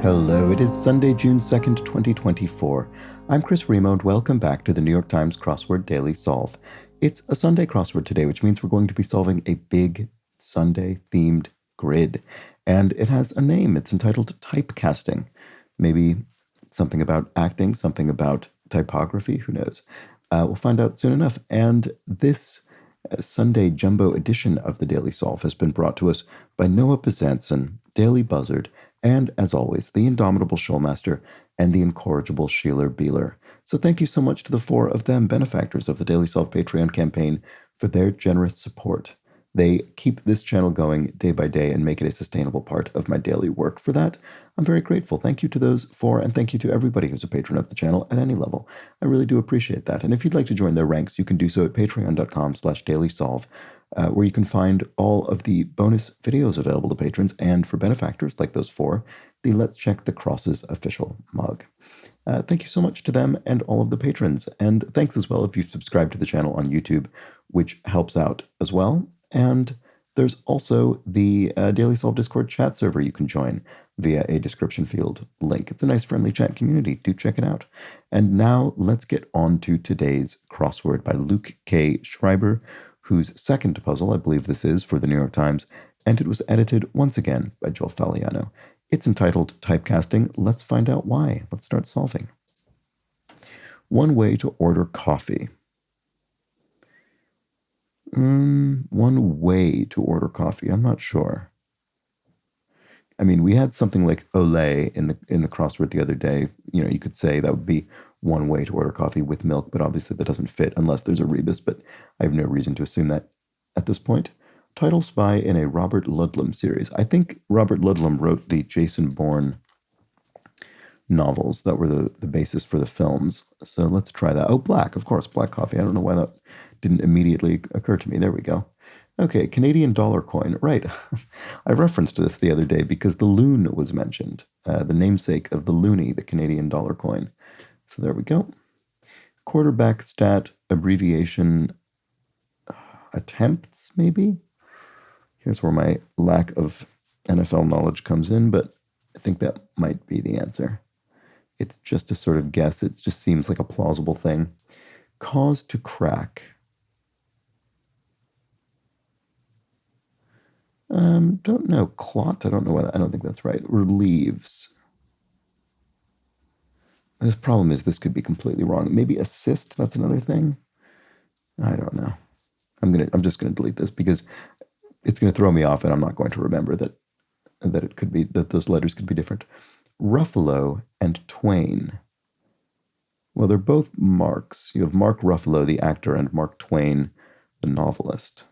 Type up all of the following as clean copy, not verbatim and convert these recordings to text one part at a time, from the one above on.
Hello, it is Sunday, June 2nd, 2024. I'm Chris Remo, and welcome back to the New York Times Crossword Daily Solve. It's a Sunday crossword today, which means we're going to be solving a big Sunday-themed grid. And it has a name. It's entitled Typecasting. Maybe something about acting, something about typography, who knows? We'll find out soon enough. And this Sunday jumbo edition of the Daily Solve has been brought to us by Noah Bezanson, Daily Buzzard, and, as always, the indomitable Showmaster and the incorrigible Sheeler Beeler. So thank you so much to the four of them, benefactors of the Daily Solve Patreon campaign, for their generous support. They keep this channel going day by day and make it a sustainable part of my daily work. For that, I'm very grateful. Thank you to those four, and thank you to everybody who's a patron of the channel at any level. I really do appreciate that. And if you'd like to join their ranks, you can do so at patreon.com/dailysolve, where you can find all of the bonus videos available to patrons, and for benefactors like those four, the Let's Check the Crosses official mug. Thank you so much to them and all of the patrons. And thanks as well if you've subscribed to the channel on YouTube, which helps out as well. And there's also the Daily Solve Discord chat server you can join via a description field link. It's a nice, friendly chat community. Do check it out. And now let's get on to today's crossword by Luke K. Schreiber, whose second puzzle, I believe this is, for the New York Times, and it was edited once again by Joel Faliano. It's entitled Typecasting. Let's find out why. Let's start solving. One way to order coffee. One way to order coffee. I'm not sure. I mean, we had something like Olay in the crossword the other day. You know, you could say that would be one way to order coffee with milk, but obviously that doesn't fit unless there's a rebus, but I have no reason to assume that at this point. Title spy in a Robert Ludlum series. I think Robert Ludlum wrote the Jason Bourne novels that were the basis for the films. So let's try that. Oh, black, of course, black coffee. I don't know why that didn't immediately occur to me. There we go. Okay, Canadian dollar coin. Right. I referenced this the other day because the loon was mentioned, the namesake of the loonie, the Canadian dollar coin. So there we go. Quarterback stat abbreviation attempts, maybe? Here's where my lack of NFL knowledge comes in, but I think that might be the answer. It's just a sort of guess. It just seems like a plausible thing. Cause to crack. Don't know. Clot? I don't know why. I don't think that's right. Relieves. This problem is this could be completely wrong. Maybe assist. That's another thing. I don't know. I'm just gonna delete this because it's gonna throw me off, and I'm not going to remember that it could be that those letters could be different. Ruffalo and Twain. Well, they're both Marks. You have Mark Ruffalo, the actor, and Mark Twain, the novelist.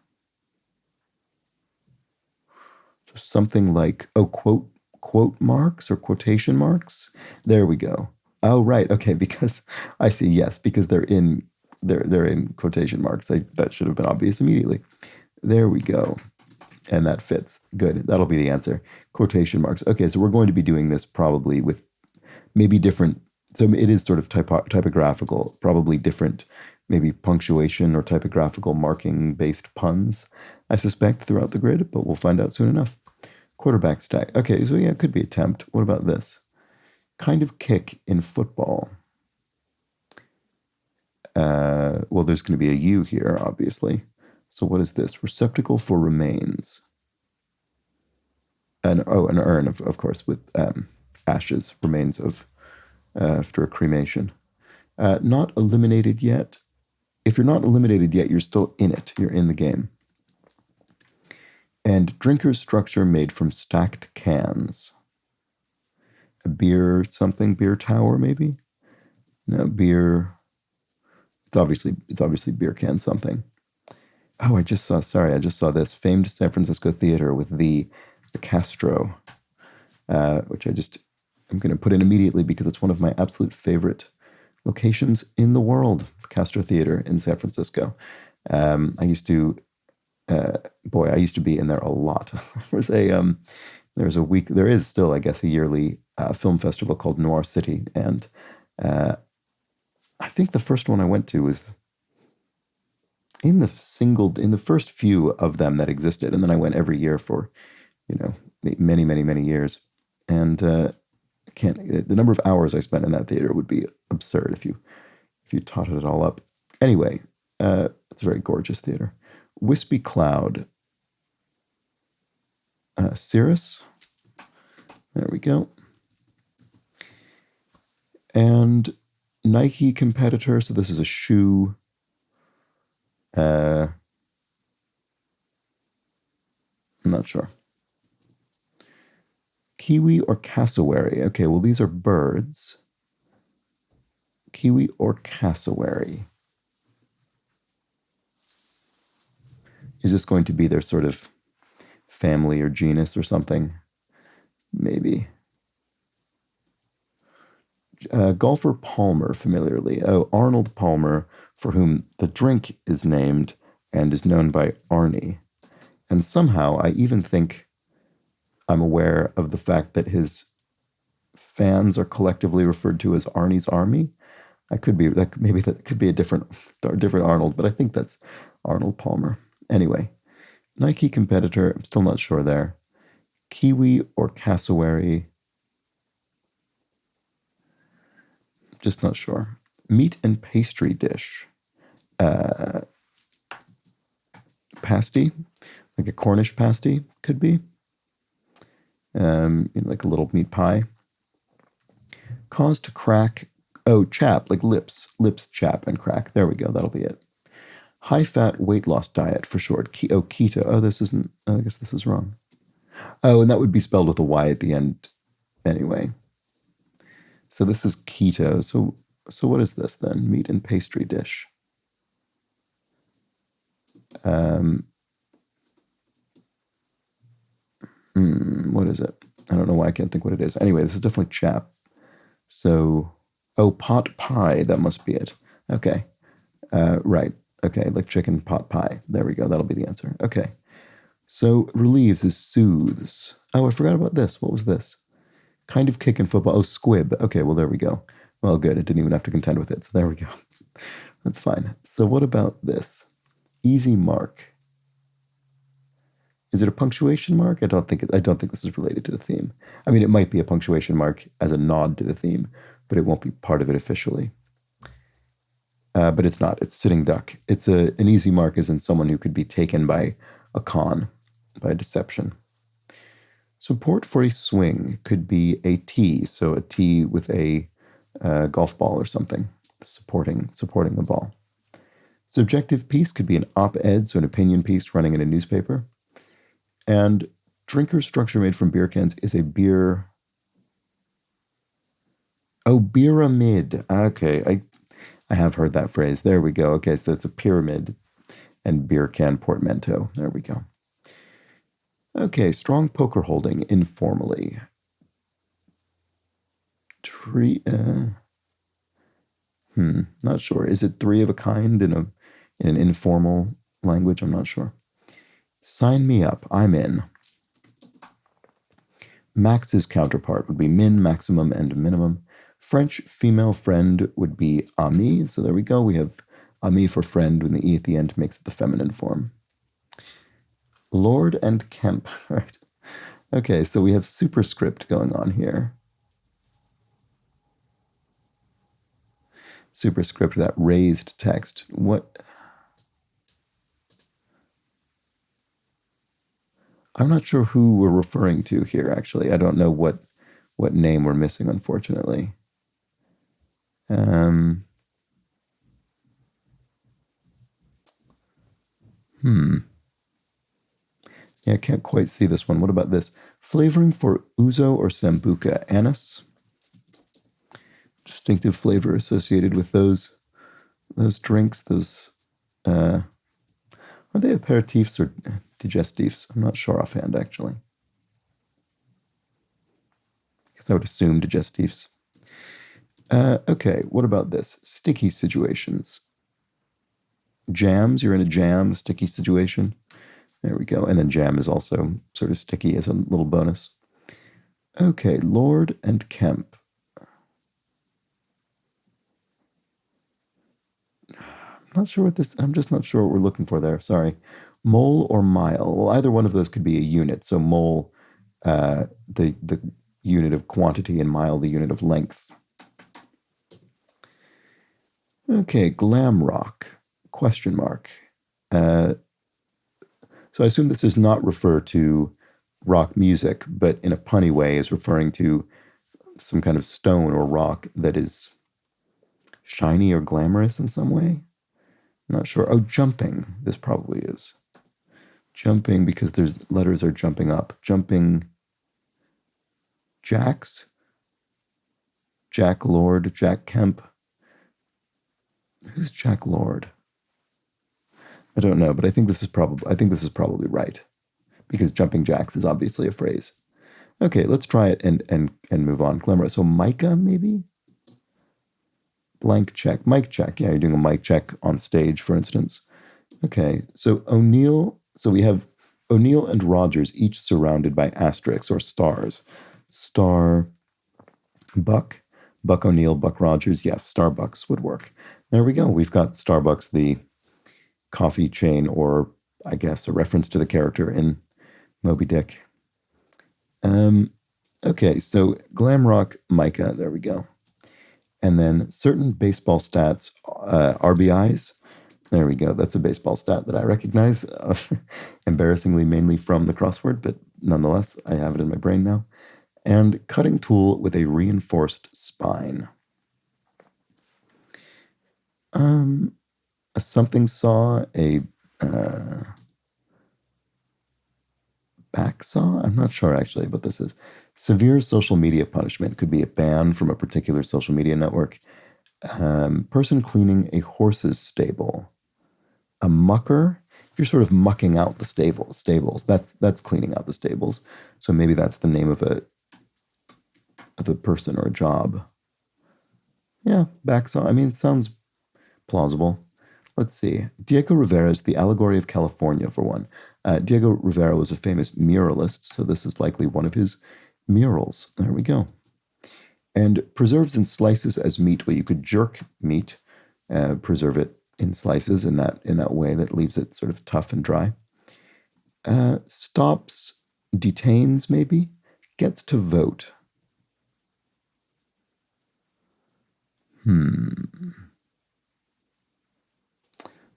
So something like, quote marks or quotation marks. There we go. Oh, right. Okay, because I see. Yes, because they're in quotation marks. That should have been obvious immediately. There we go. And that fits. Good. That'll be the answer. Quotation marks. Okay, so we're going to be doing this probably with maybe different. So it is sort of typographical, probably different, maybe punctuation or typographical marking-based puns, I suspect, throughout the grid, but we'll find out soon enough. Quarterback stack. Okay, so yeah, it could be attempt. What about this? Kind of kick in football. Well, there's going to be a U here, obviously. So what is this? Receptacle for remains. An urn, of course, with ashes, remains of after a cremation. Not eliminated yet. If you're not eliminated yet, you're still in it. You're in the game. And drinker's structure made from stacked cans. A beer something, beer tower maybe? No, beer. It's obviously beer can something. Oh, I just saw this famed San Francisco theater with the Castro, which I'm going to put in immediately because it's one of my absolute favorite locations in the world, the Castro Theater in San Francisco. I used to be in there a lot. There is still, I guess, a yearly film festival called Noir City, and I think the first one I went to was in the first few of them that existed, and then I went every year for, many, many, many years. And can't. The number of hours I spent in that theater would be absurd if you totted it all up. Anyway, it's a very gorgeous theater. Wispy Cloud. Cirrus. There we go. And Nike competitor. So this is a shoe. I'm not sure. Kiwi or cassowary? Okay, well, these are birds. Kiwi or cassowary? Is this going to be their sort of family or genus or something? Maybe. Golfer Palmer, familiarly. Oh, Arnold Palmer, for whom the drink is named and is known by Arnie. And somehow I even think I'm aware of the fact that his fans are collectively referred to as Arnie's Army. Maybe that could be a different Arnold, but I think that's Arnold Palmer. Anyway, Nike competitor, I'm still not sure there. Kiwi or cassowary? Just not sure. Meat and pastry dish. Pasty, like a Cornish pasty, could be. Like a little meat pie. Cause to crack. Oh, chap, like lips. Lips chap and crack. There we go. That'll be it. High-fat weight loss diet for short. Keto. Oh, this isn't. Oh, I guess this is wrong. Oh, and that would be spelled with a Y at the end anyway. So this is keto. So what is this then? Meat and pastry dish. What is it? I don't know why I can't think what it is. Anyway, this is definitely chap. So, oh, pot pie. That must be it. Okay. Right. Okay, like chicken pot pie. There we go. That'll be the answer. Okay. So relieves is soothes. Oh, I forgot about this. What was this? Kind of kick in football. Oh, squib. Okay, well, there we go. Well, good. I didn't even have to contend with it. So there we go. That's fine. So what about this? Easy mark. Is it a punctuation mark? I don't think this is related to the theme. I mean, it might be a punctuation mark as a nod to the theme, but it won't be part of it officially. But it's not. It's sitting duck. It's an easy mark as in someone who could be taken by a con, by a deception. Support for a swing could be a tee, so a tee with a golf ball or something, supporting the ball. Subjective piece could be an op-ed, so an opinion piece running in a newspaper. And drinker structure made from beer cans is a beer. Oh, pyramid. Okay, I have heard that phrase. There we go. Okay, so it's a pyramid and beer can portmanteau. There we go. Okay, strong poker holding informally. Not sure. Is it three of a kind in an informal language? I'm not sure. Sign me up. I'm in. Max's counterpart would be min, maximum, and minimum. French female friend would be ami. So there we go. We have ami for friend when the E at the end makes it the feminine form. Lord and Kemp. Right. Okay, so we have superscript going on here. Superscript, that raised text. What? I'm not sure who we're referring to here, actually. I don't know what name we're missing, unfortunately. Yeah, I can't quite see this one. What about this? Flavoring for ouzo or sambuca. Anise. Distinctive flavor associated with those drinks. Those are they aperitifs or digestifs? I'm not sure offhand, actually. I guess I would assume digestifs. Okay, what about this? Sticky situations. Jams, you're in a jam, sticky situation. There we go. And then jam is also sort of sticky as a little bonus. Okay, Lord and Kemp. I'm just not sure what we're looking for there. Sorry. Mole or mile? Well, either one of those could be a unit. So mole, the unit of quantity, and mile the unit of length. Okay, glam rock, question mark. So I assume this does not refer to rock music, but in a punny way is referring to some kind of stone or rock that is shiny or glamorous in some way. I'm not sure. Oh, jumping. This probably is. Jumping because there's letters are jumping up. Jumping jacks. Jack Lord, Jack Kemp. Who's Jack Lord? I don't know, but I think this is probably right. Because jumping jacks is obviously a phrase. Okay, let's try it and move on. Glamorous. So Micah, maybe? Blank check. Mic check. Yeah, you're doing a mic check on stage, for instance. Okay, so O'Neill. So we have O'Neill and Rogers each surrounded by asterisks or stars. Star Buck, Buck O'Neill, Buck Rogers. Yes, Starbucks would work. There we go. We've got Starbucks, the coffee chain, or I guess a reference to the character in Moby Dick. Okay, so glam rock, Micah. There we go. And then certain baseball stats, RBIs. There we go. That's a baseball stat that I recognize, embarrassingly mainly from the crossword, but nonetheless, I have it in my brain now. And cutting tool with a reinforced spine. A something saw, a back saw? I'm not sure actually what this is. Severe social media punishment could be a ban from a particular social media network. Person cleaning a horse's stable. A mucker, if you're sort of mucking out the stables, that's cleaning out the stables. So maybe that's the name of a person or a job. Yeah, backsaw. I mean, it sounds plausible. Let's see. Diego Rivera's The Allegory of California, for one. Diego Rivera was a famous muralist, so this is likely one of his murals. There we go. And preserves in slices as meat. Well, you could jerk meat, preserve it in slices in that way that leaves it sort of tough and dry. Stops, detains maybe, gets to vote.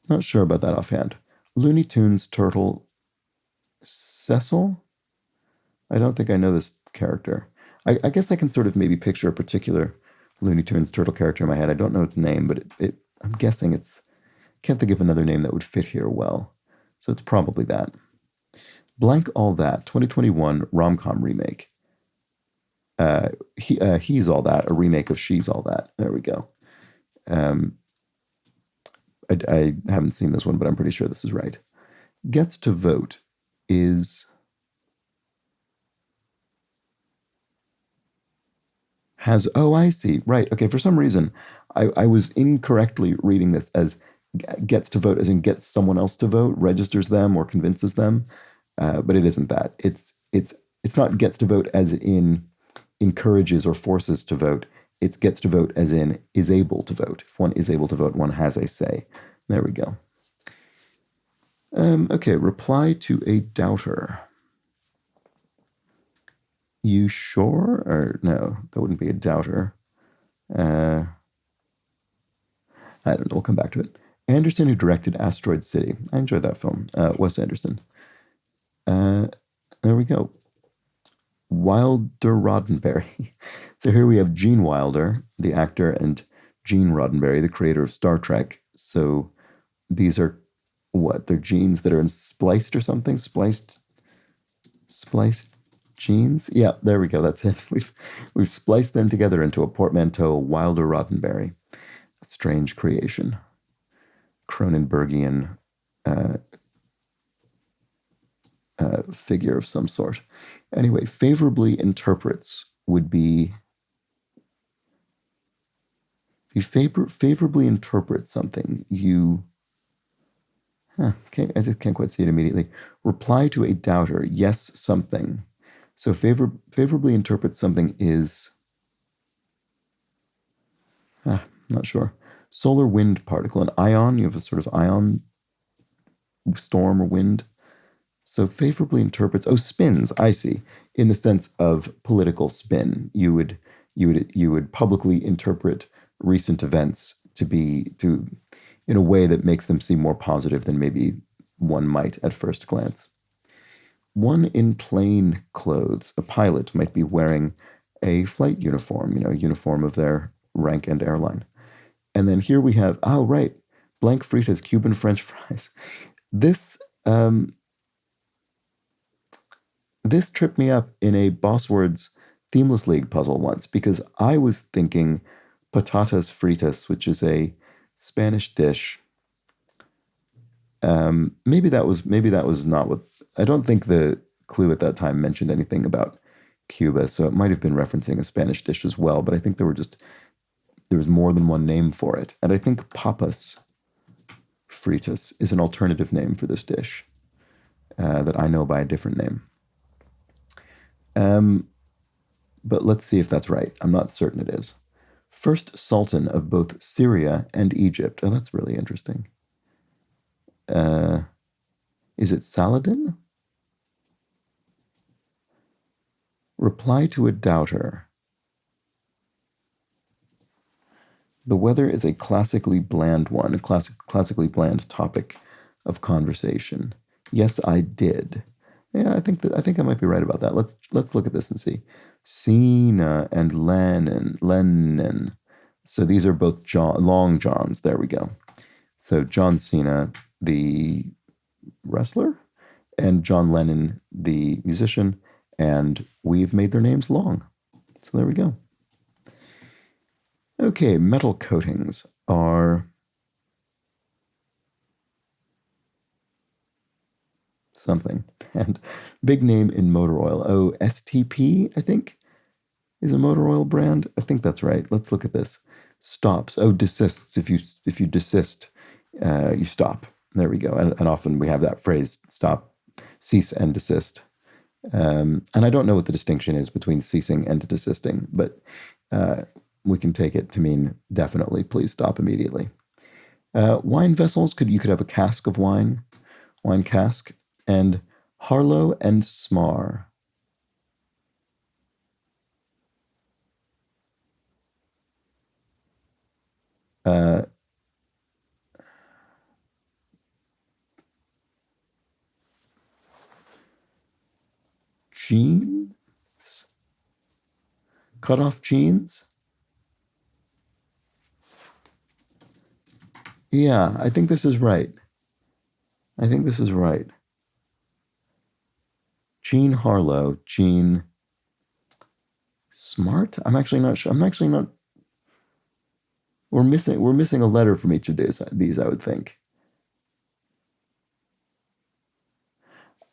Not sure about that offhand. Looney Tunes turtle Cecil? I don't think I know this character. I guess I can sort of maybe picture a particular Looney Tunes turtle character in my head. I don't know its name, but I'm guessing can't think of another name that would fit here well. So it's probably that. Blank All That, 2021 rom-com remake. He's All That, a remake of She's All That. There we go. I haven't seen this one, but I'm pretty sure this is right. Gets to vote is has, oh, I see. Right. Okay. For some reason, I was incorrectly reading this as gets to vote, as in gets someone else to vote, registers them or convinces them. But it isn't that. It's not gets to vote as in encourages or forces to vote. It's gets to vote as in is able to vote. If one is able to vote, one has a say. There we go. Okay, reply to a doubter. You sure? Or no, that wouldn't be a doubter. I don't know, we'll come back to it. Anderson, who directed Asteroid City. I enjoyed that film. Wes Anderson. There we go. Wilder Roddenberry. So here we have Gene Wilder, the actor, and Gene Roddenberry, the creator of Star Trek. So these are what? They're genes that are spliced or something? Spliced genes? Yeah, there we go. That's it. We've spliced them together into a portmanteau. Wilder Roddenberry. A strange creation. Cronenbergian figure of some sort. Anyway, favorably interprets would be if you favorably interpret something, I just can't quite see it immediately. Reply to a doubter, yes, something. So favorably interpret something is, not sure. Solar wind particle, an ion, you have a sort of ion storm or wind. So favorably interprets. Oh, spins. I see. In the sense of political spin, you would publicly interpret recent events to in a way that makes them seem more positive than maybe one might at first glance. One in plain clothes. A pilot might be wearing a flight uniform, uniform of their rank and airline. And then here we have, oh, right, blank fritas, Cuban French fries. This um, this tripped me up in a Boss Words Themeless League puzzle once because I was thinking patatas fritas, which is a Spanish dish. Maybe that was not what. I don't think the clue at that time mentioned anything about Cuba, so it might have been referencing a Spanish dish as well. But I think there was more than one name for it, and I think papas fritas is an alternative name for this dish that I know by a different name. Um, but let's see if that's right. I'm not certain it is. First sultan of both Syria and Egypt. Oh, that's really interesting. Uh, is it Saladin? Reply to a doubter. The weather is a classically bland one, a classically bland topic of conversation. Yes, I did. Yeah, I think I might be right about that. Let's look at this and see. Cena and Lennon. So these are both long Johns. There we go. So John Cena, the wrestler, and John Lennon, the musician, and we've made their names long. So there we go. Okay, metal coatings are something. And big name in motor oil. Oh, STP, I think, is a motor oil brand. I think that's right. Let's look at this. Stops. Oh, desists. If you desist, you stop. There we go. And often we have that phrase, stop, cease and desist. And I don't know what the distinction is between ceasing and desisting, but we can take it to mean definitely, please stop immediately. Wine vessels, you could have a cask of wine cask, and Harlow and Smar. Uh, jeans? Cut off jeans? Yeah, I think this is right. I think this is right. Jean Harlow, Jean Smart? I'm actually not sure. I'm actually not. We're missing a letter from each of these, I would think.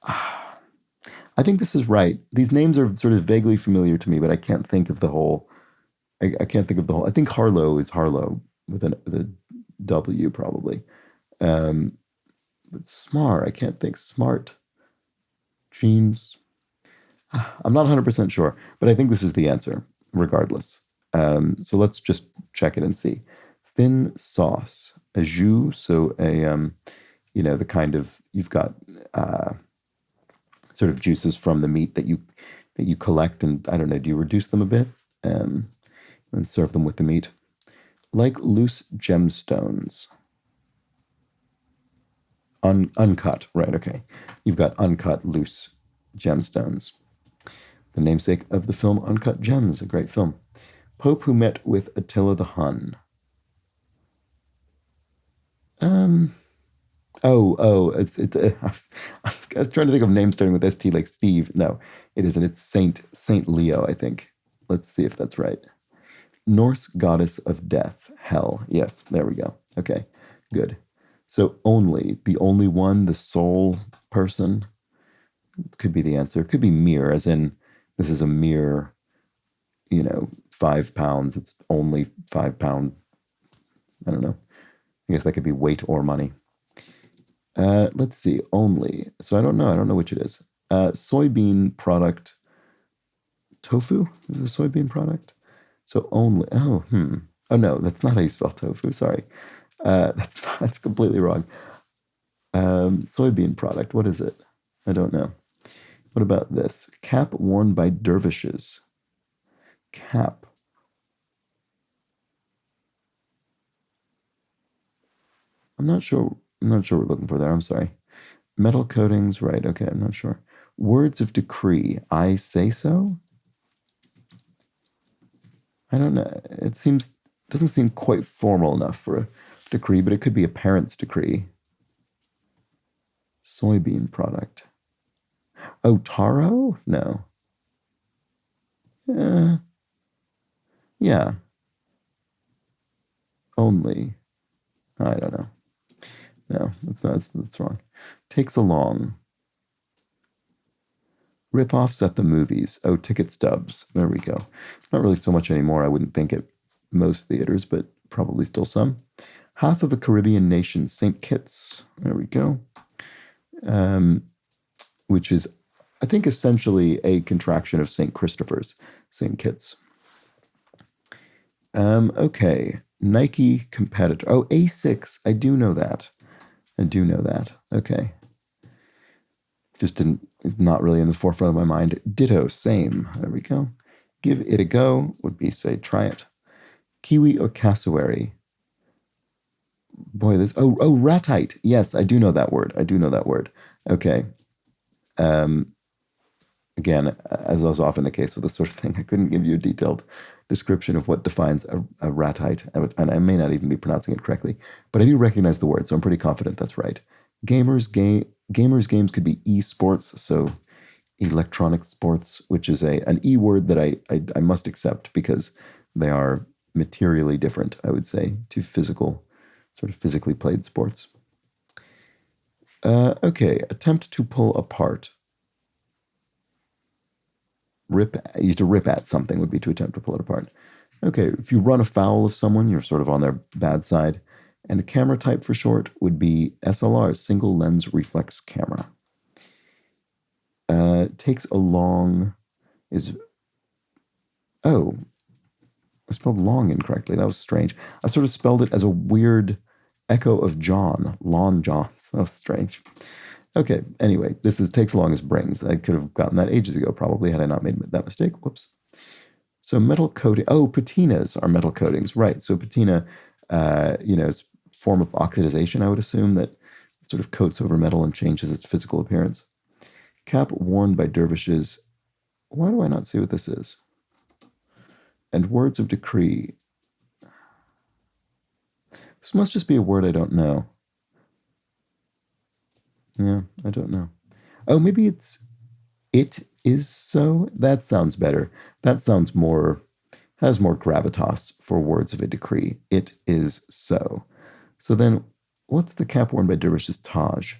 I think this is right. These names are sort of vaguely familiar to me, but I can't think of the whole. I can't think of the whole. I think Harlow is Harlow with a W probably. Um, but Smart, I can't think. Smart jeans. I'm not 100% sure, but I think this is the answer, regardless. So let's just check it and see. Thin sauce, a jus, so the kind of you've got sort of juices from the meat that you collect, and I don't know, do you reduce them a bit and serve them with the meat, like loose gemstones. Uncut, right? Okay, you've got uncut loose gemstones. The namesake of the film Uncut Gems, a great film. Pope who met with Attila the Hun. Um. I was trying to think of names starting with ST, like Steve. No, it isn't. It's Saint Leo, I think. Let's see if that's right. Norse goddess of death, Hel. Yes, there we go. Okay, good. So the only one, the sole person, could be the answer. Could be mere, as in this is a mere, 5 pounds. It's only 5 pound. I don't know. I guess that could be weight or money. Let's see. Only. So I don't know. I don't know which it is. Soybean product. Tofu is a soybean product. So only. Oh, hmm. Oh no, that's not how you spell tofu. Sorry. That's completely wrong. Soybean product. What is it? I don't know. What about this? Cap worn by dervishes. Cap. I'm not sure. I'm not sure what we're looking for there. I'm sorry. Metal coatings, right? Okay, I'm not sure. Words of decree. I say so. I don't know. It seems doesn't seem quite formal enough for a decree, but it could be a parent's decree. Soybean product. Oh, taro? No. Uh, yeah. Only. I don't know. No, that's wrong. Takes along. Rip-offs at the movies. Oh, ticket stubs. There we go. Not really so much anymore, I wouldn't think, at most theaters, but probably still some. Half of a Caribbean nation, St. Kitts. There we go. Which is, I think, essentially a contraction of St. Christopher's, St. Kitts. Okay. Nike competitor. Oh, A6. I do know that. I do know that. Okay. Just didn't, not really in the forefront of my mind. Ditto, same. There we go. Give it a go would be, say, try it. Kiwi or cassowary? Boy, ratite. Yes, I do know that word. I do know that word. Okay. Again, as was often the case with this sort of thing, I couldn't give you a detailed description of what defines a ratite, and I may not even be pronouncing it correctly, but I do recognize the word, so I'm pretty confident that's right. Gamers games could be esports, so electronic sports, which is an E word that I must accept because they are materially different, I would say, to sort of physically played sports. Okay, attempt to pull apart. To rip at something would be to attempt to pull it apart. Okay, if you run afoul of someone, you're sort of on their bad side. And a camera type for short would be SLR, single lens reflex camera. Takes a long is, oh, I spelled long incorrectly. That was strange. I sort of spelled it as a weird echo of John, Lon Johns. That was strange. Okay, anyway, takes long as brings. I could have gotten that ages ago, probably, had I not made that mistake. Whoops. So metal coating. Oh, patinas are metal coatings, right? So patina, is a form of oxidization, I would assume, that sort of coats over metal and changes its physical appearance. Cap worn by dervishes. Why do I not see what this is? And words of decree. This must just be a word I don't know. Yeah, I don't know. Oh, maybe it is so. That sounds better. That sounds has more gravitas for words of a decree. It is so. So then, what's the cap worn by dervishes? Taj.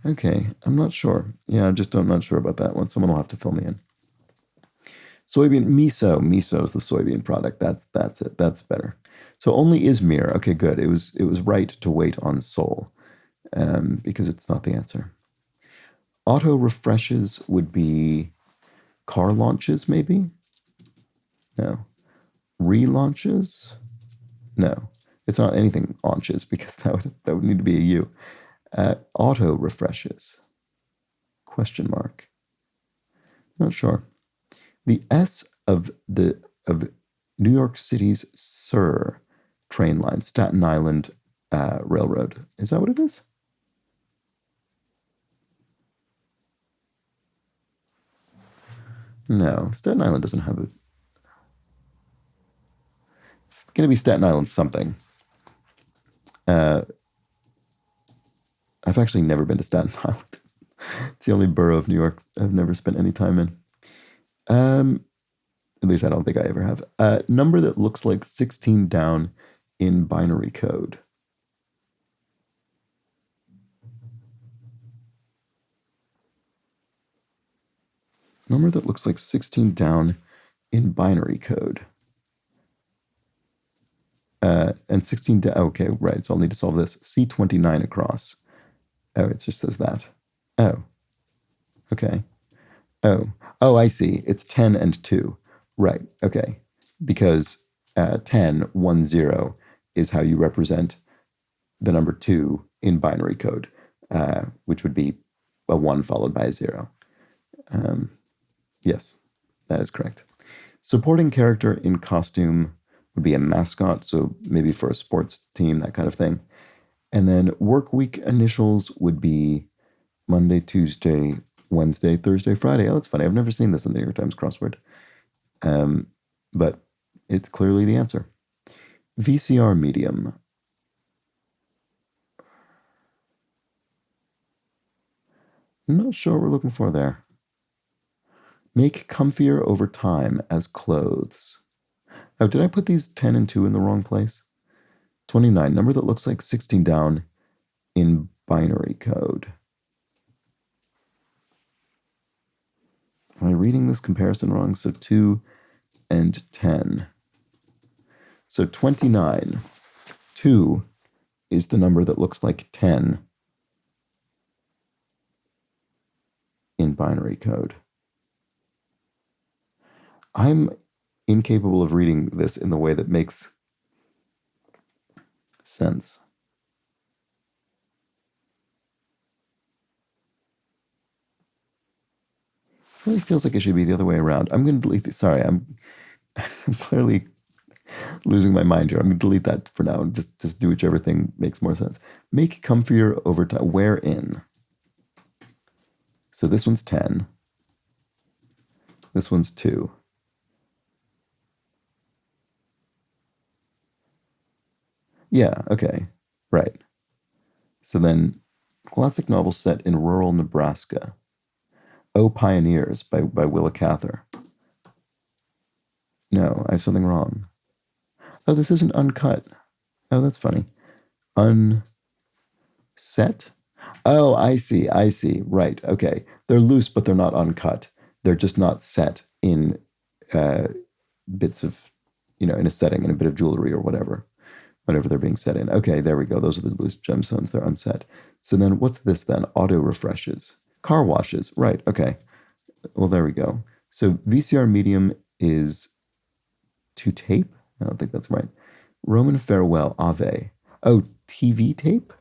Okay, I'm not sure. Yeah, I'm not sure about that one. Someone will have to fill me in. Soybean miso. Miso is the soybean product. That's it. That's better. So only Izmir. Okay, good. It was right to wait on Seoul, because it's not the answer. Auto refreshes would be car launches, maybe? No. Relaunches? No. It's not anything launches because that would need to be a U. Auto refreshes? Question mark. Not sure. The S of New York City's SIR train line, Staten Island Railroad. Is that what it is? No, Staten Island doesn't have it. It's going to be Staten Island something. I've actually never been to Staten Island. It's the only borough of New York I've never spent any time in. At least I don't think I ever have. Number that looks like 16 down in binary code. Number that looks like 16 down in binary code. And 16 down, okay, right, so I'll need to solve this. C29 across. Oh, it just says that. Oh, okay. Oh, I see. It's 10 and 2. Right, okay. Because 10, 1, 0 is how you represent the number 2 in binary code, which would be a 1 followed by a 0. Yes, that is correct. Supporting character in costume would be a mascot, so maybe for a sports team, that kind of thing. And then work week initials would be Monday, Tuesday, Wednesday, Thursday, Friday. Oh, that's funny. I've never seen this in the New York Times crossword. But it's clearly the answer. VCR medium. I'm not sure what we're looking for there. Make comfier over time as clothes. Oh, did I put these 10 and 2 in the wrong place? 29, number that looks like 16 down in binary code. Am I reading this comparison wrong? So 2 and 10. So 29. 2 is the number that looks like 10 in binary code. I'm incapable of reading this in the way that makes sense. It really feels like it should be the other way around. I'm going to delete this. Sorry, I'm clearly losing my mind here. I'm going to delete that for now and just do whichever thing makes more sense. Make comfier over time. Wear in. So this one's 10. This one's 2. Yeah, okay. Right. So then, classic novel set in rural Nebraska. Oh, Pioneers by Willa Cather. No, I have something wrong. Oh, this isn't uncut. Oh, that's funny. Unset? Oh, I see. Right. Okay. They're loose, but they're not uncut. They're just not set in bits of, in a setting, in a bit of jewelry or whatever they're being set in. Okay, there we go. Those are the loose gemstones. They're unset. So then what's this then? Auto refreshes. Car washes. Right. Okay. Well, there we go. So VCR medium is to tape. I don't think that's right. Roman farewell, Ave. Oh, TV tape?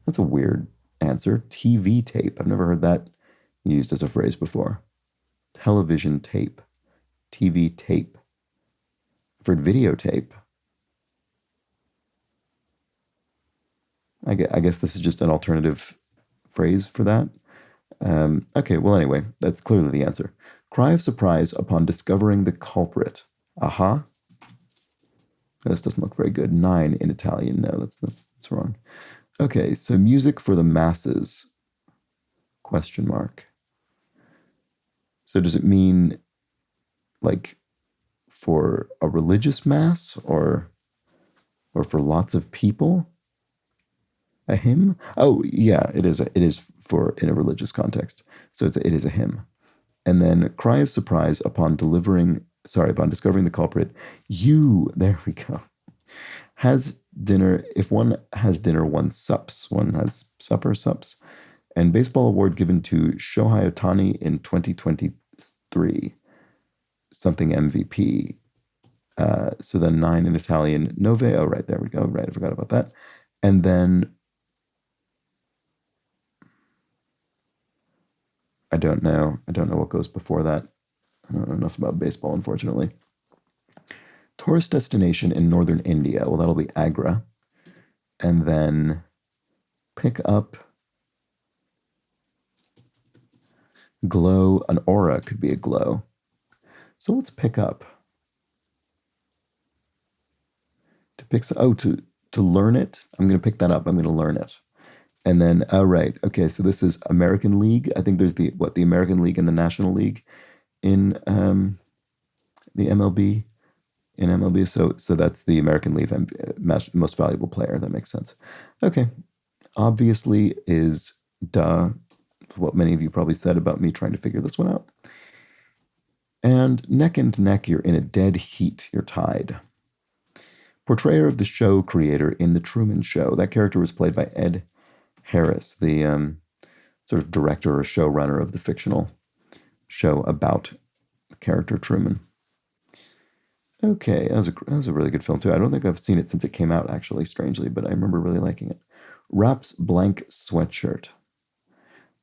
That's a weird answer. TV tape. I've never heard that used as a phrase before. Television tape. TV tape. I've heard videotape. I guess this is just an alternative phrase for that. Okay, well, anyway, that's clearly the answer. Cry of surprise upon discovering the culprit. Aha. This doesn't look very good. 9 in Italian. No, that's wrong. Okay, so music for the masses. Question mark. So does it mean like for a religious mass or for lots of people? A hymn? Oh, yeah, it is for in a religious context. So it is a hymn. And then cry of surprise upon discovering the culprit. There we go. Has dinner, if one has dinner, one sups. One has sups. And baseball award given to Shohei Ohtani in 2023. Something MVP. So then 9 in Italian. Nove, oh, right, there we go. Right, I forgot about that. And then I don't know what goes before that. I don't know enough about baseball, unfortunately. Tourist destination in northern India. Well, that'll be Agra. And then pick up glow. An aura could be a glow. So let's pick up. To learn it. I'm going to pick that up. I'm going to learn it. And then, right. Okay, so this is American League. I think there's the American League and the National League in the MLB. In MLB, so that's the American League most valuable player. That makes sense. Okay, obviously is what many of you probably said about me trying to figure this one out. And neck and neck, you're in a dead heat. You're tied. Portrayer of the show creator in The Truman Show. That character was played by Ed Harris, the sort of director or showrunner of the fictional show about the character Truman. Okay, that was a really good film too. I don't think I've seen it since it came out, actually, strangely, but I remember really liking it. Wraps blank sweatshirt.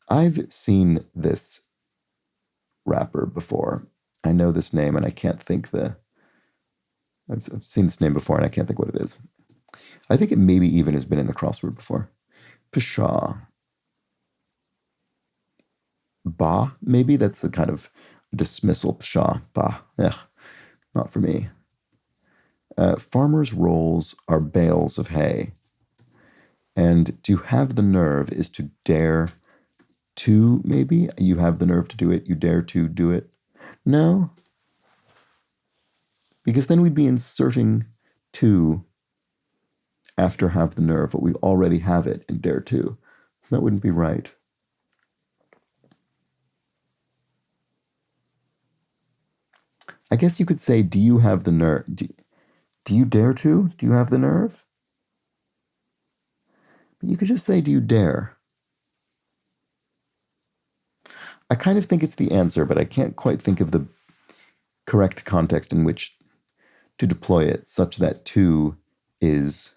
I've seen this rapper before. I know this name and I can't think I've seen this name before and I can't think what it is. I think it maybe even has been in the crossword before. Pshaw. Bah, maybe that's the kind of dismissal. Pshaw, bah, not for me. Farmers' rolls are bales of hay. And to have the nerve is to dare to, maybe? You have the nerve to do it, you dare to do it. No, because then we'd be inserting to after have the nerve, but we already have it in dare to. That wouldn't be right. I guess you could say, do you have the nerve? Do you dare to? Do you have the nerve? But you could just say, do you dare? I kind of think it's the answer, but I can't quite think of the correct context in which to deploy it such that to is,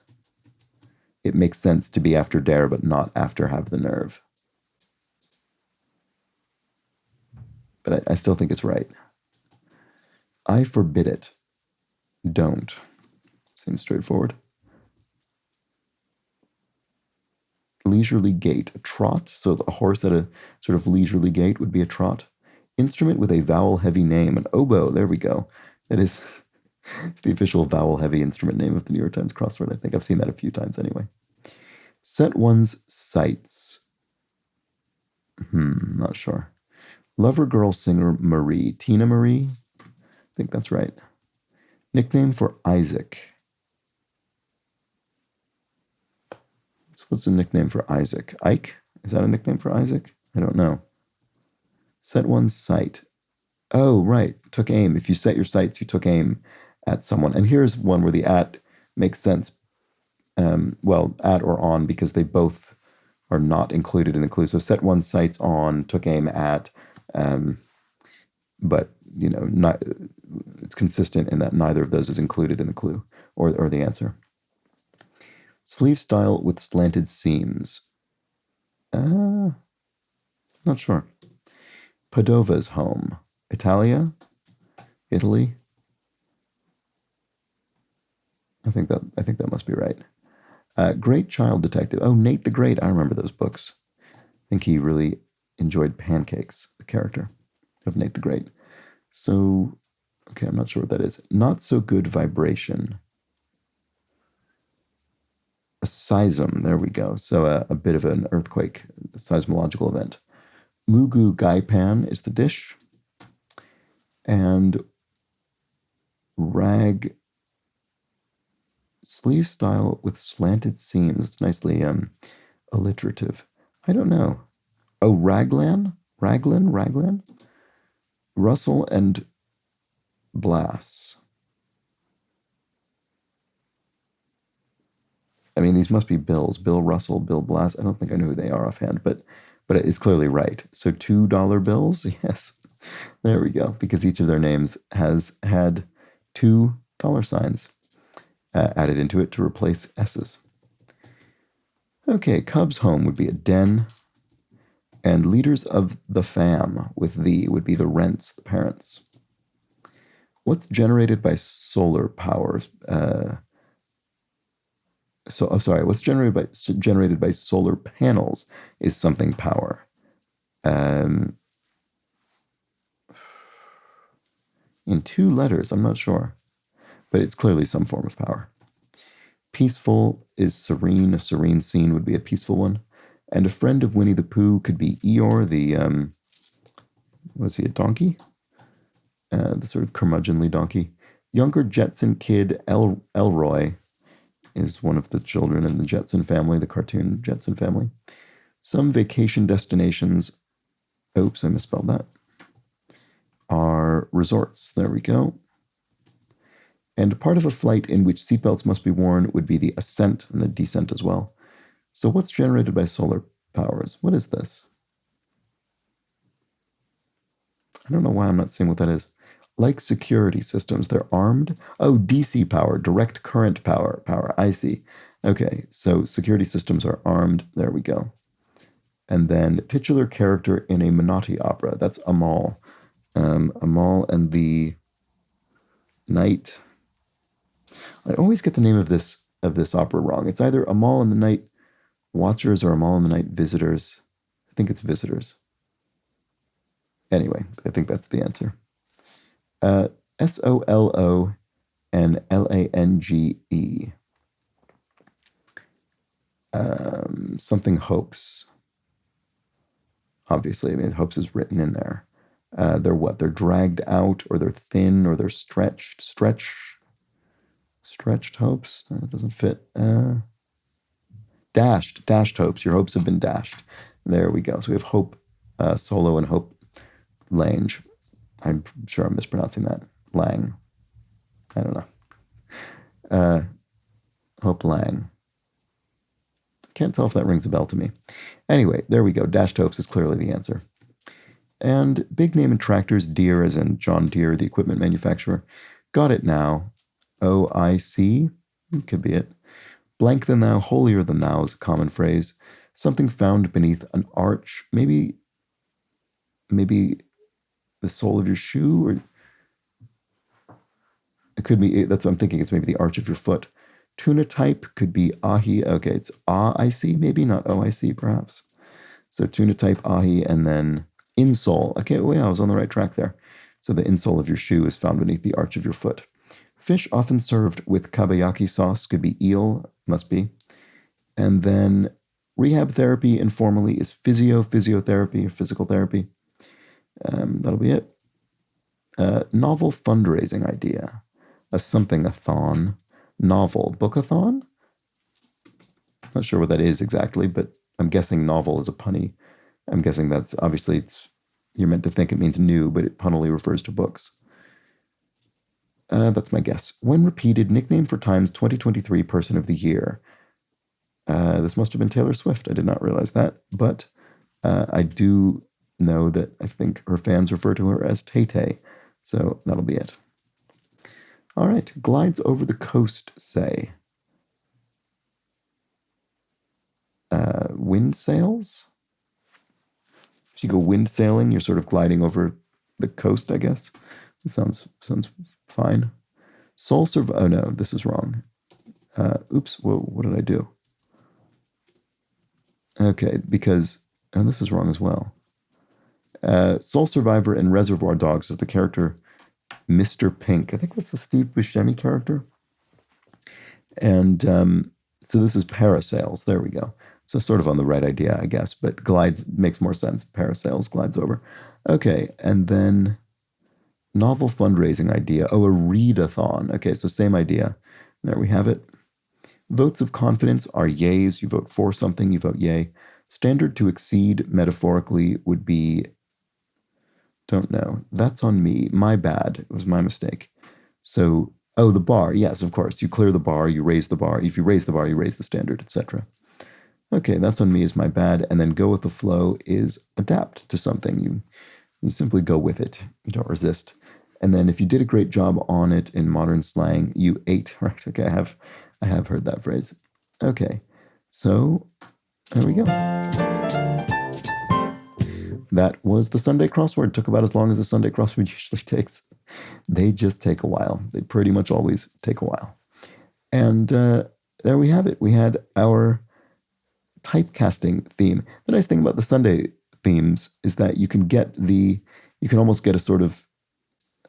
it makes sense to be after dare, but not after have the nerve. But I still think it's right. I forbid it. Don't. Seems straightforward. Leisurely gait, a trot. So a horse at a sort of leisurely gait would be a trot. Instrument with a vowel-heavy name, an oboe. There we go. That is it's the official vowel-heavy instrument name of the New York Times crossword. I think I've seen that a few times anyway. Set one's sights. Not sure. Lover girl singer Marie. Tina Marie? I think that's right. Nickname for Isaac. What's the nickname for Isaac? Ike? Is that a nickname for Isaac? I don't know. Set one's sight. Oh, right. Took aim. If you set your sights, you took aim at someone. And here's one where the at makes sense. Well, at or on, because they both are not included in the clue. So set one's sights on, took aim at, but, you know, not, it's consistent in that neither of those is included in the clue or the answer. Sleeve style with slanted seams. Not sure. Padova's home. Italia? Italy? I think that must be right. Great Child Detective. Oh, Nate the Great. I remember those books. I think he really enjoyed pancakes, the character of Nate the Great. So, okay, I'm not sure what that is. Not so good vibration. A seism, there we go. So a bit of an earthquake, a seismological event. Mugu Gaipan is the dish. And rag sleeve style with slanted seams. It's nicely alliterative. I don't know. Oh, raglan? Raglan? Russell and Blass. I mean, these must be Bills. Bill Russell, Bill Blass. I don't think I know who they are offhand, but it's clearly right. So $2 bills? Yes. There we go. Because each of their names has had $2 signs added into it to replace S's. Okay, Cub's home would be a den. And leaders of the fam with the would be the Rents, the parents. What's generated by solar powers? What's generated by solar panels is something power. In 2 letters, I'm not sure, but it's clearly some form of power. Peaceful is serene. A serene scene would be a peaceful one. And a friend of Winnie the Pooh could be Eeyore, the, was he a donkey? The sort of curmudgeonly donkey. Younger Jetson kid Elroy is one of the children in the Jetson family, the cartoon Jetson family. Some vacation destinations, oops, I misspelled that, are resorts. There we go. And part of a flight in which seatbelts must be worn would be the ascent and the descent as well. So what's generated by solar powers? What is this? I don't know why I'm not seeing what that is. Like security systems, they're armed. Oh, DC power, direct current power. I see. Okay, so security systems are armed. There we go. And then titular character in a Menotti opera. That's Amal. Amal and the Night. I always get the name of this opera wrong. It's either Amal and the Night Watchers or Amal and the Night Visitors. I think it's Visitors. Anyway, I think that's the answer. Solo and Lange. Something hopes. Obviously, I mean, hopes is written in there. They're what? They're dragged out, or they're thin, or they're stretched. Stretched hopes. That doesn't fit. Dashed hopes. Your hopes have been dashed. There we go. So we have hope solo and hope Lange. I'm sure I'm mispronouncing that. Lang. I don't know. Hope Lang. Can't tell if that rings a bell to me. Anyway, there we go. Dashed hopes is clearly the answer. And big name in tractors, Deere, as in John Deere, the equipment manufacturer. Got it now. OIC could be it. Blank than thou, holier than thou is a common phrase. Something found beneath an arch. Maybe the sole of your shoe, or it could be, that's what I'm thinking, it's maybe the arch of your foot. Tuna type could be ahi. Okay, it's AIC, maybe, not OIC, perhaps. So tuna type, ahi, and then insole. Okay, well, yeah, I was on the right track there. So the insole of your shoe is found beneath the arch of your foot. Fish often served with kabayaki sauce could be eel, must be. And then rehab therapy informally is physiotherapy, or physical therapy. That'll be it. Novel fundraising idea. A something-a-thon. Novel. Book-a-thon? Not sure what that is exactly, but I'm guessing novel is a punny. I'm guessing that's, obviously, you're meant to think it means new, but it punnily refers to books. That's my guess. When repeated, nickname for Time's 2023 Person of the Year. This must have been Taylor Swift. I did not realize that, but I do know that I think her fans refer to her as Tay-Tay, so that'll be it. All right, glides over the coast, say. Wind sails? If you go wind sailing, you're sort of gliding over the coast, I guess. It sounds fine. Oh no, this is wrong. Oops, whoa, what did I do? Okay, because, and this is wrong as well. Soul Survivor in Reservoir Dogs is the character Mr. Pink. I think that's the Steve Buscemi character. And so this is parasails. There we go. So sort of on the right idea, I guess, but glides makes more sense. Parasails, glides over. Okay, and then novel fundraising idea. Oh, a readathon. Okay, so same idea. There we have it. Votes of confidence are yays. You vote for something, you vote yay. Standard to exceed, metaphorically, would be, don't know. That's on me. My bad. It was my mistake. So, oh, the bar. Yes, of course. You clear the bar, you raise the bar. If you raise the bar, you raise the standard, etc. Okay, that's on me is my bad. And then go with the flow is adapt to something. You simply go with it. You don't resist. And then if you did a great job on it in modern slang, you ate. Right? Okay, I have heard that phrase. Okay, so there we go. That was the Sunday crossword. Took about as long as a Sunday crossword usually takes. They just take a while. They pretty much always take a while. And there we have it. We had our typecasting theme. The nice thing about the Sunday themes is that you can almost get a sort of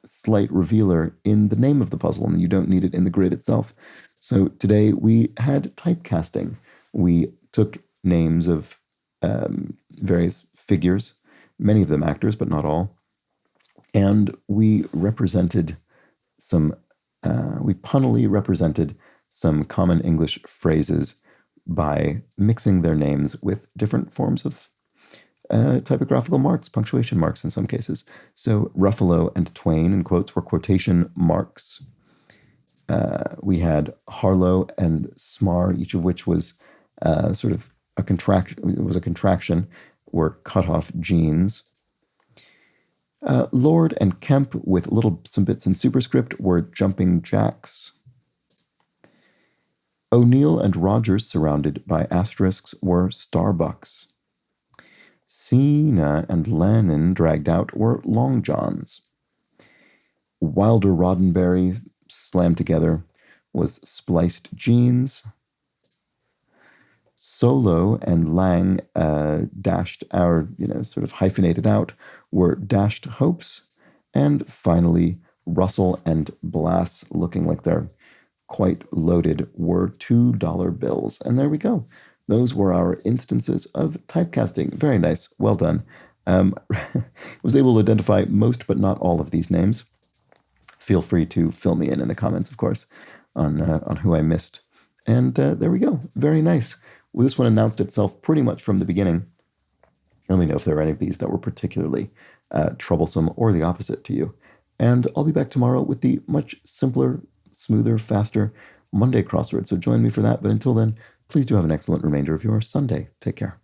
slight revealer in the name of the puzzle, and you don't need it in the grid itself. So today we had typecasting. We took names of various figures, many of them actors, but not all, and we represented we punnily represented some common English phrases by mixing their names with different forms of typographical marks, punctuation marks in some cases. So Ruffalo and Twain, in quotes, were quotation marks. We had Harlow and Smar, each of which was sort of a contraction, were cut-off genes. Lord and Kemp, with some bits in superscript, were jumping jacks. O'Neill and Rogers, surrounded by asterisks, were Starbucks. Cena and Lannon, dragged out, were Long Johns. Wilder Roddenberry, slammed together, was Spliced Jeans. Solo and Lang, dashed our, sort of hyphenated out, were Dashed Hopes. And finally, Russell and Blass, looking like they're quite loaded, were $2 bills. And there we go. Those were our instances of typecasting. Very nice. Well done. Was able to identify most but not all of these names. Feel free to fill me in the comments, of course, on who I missed. And there we go. Very nice. Well, this one announced itself pretty much from the beginning. Let me know if there are any of these that were particularly troublesome or the opposite to you. And I'll be back tomorrow with the much simpler, smoother, faster Monday crossword. So join me for that. But until then, please do have an excellent remainder of your Sunday. Take care.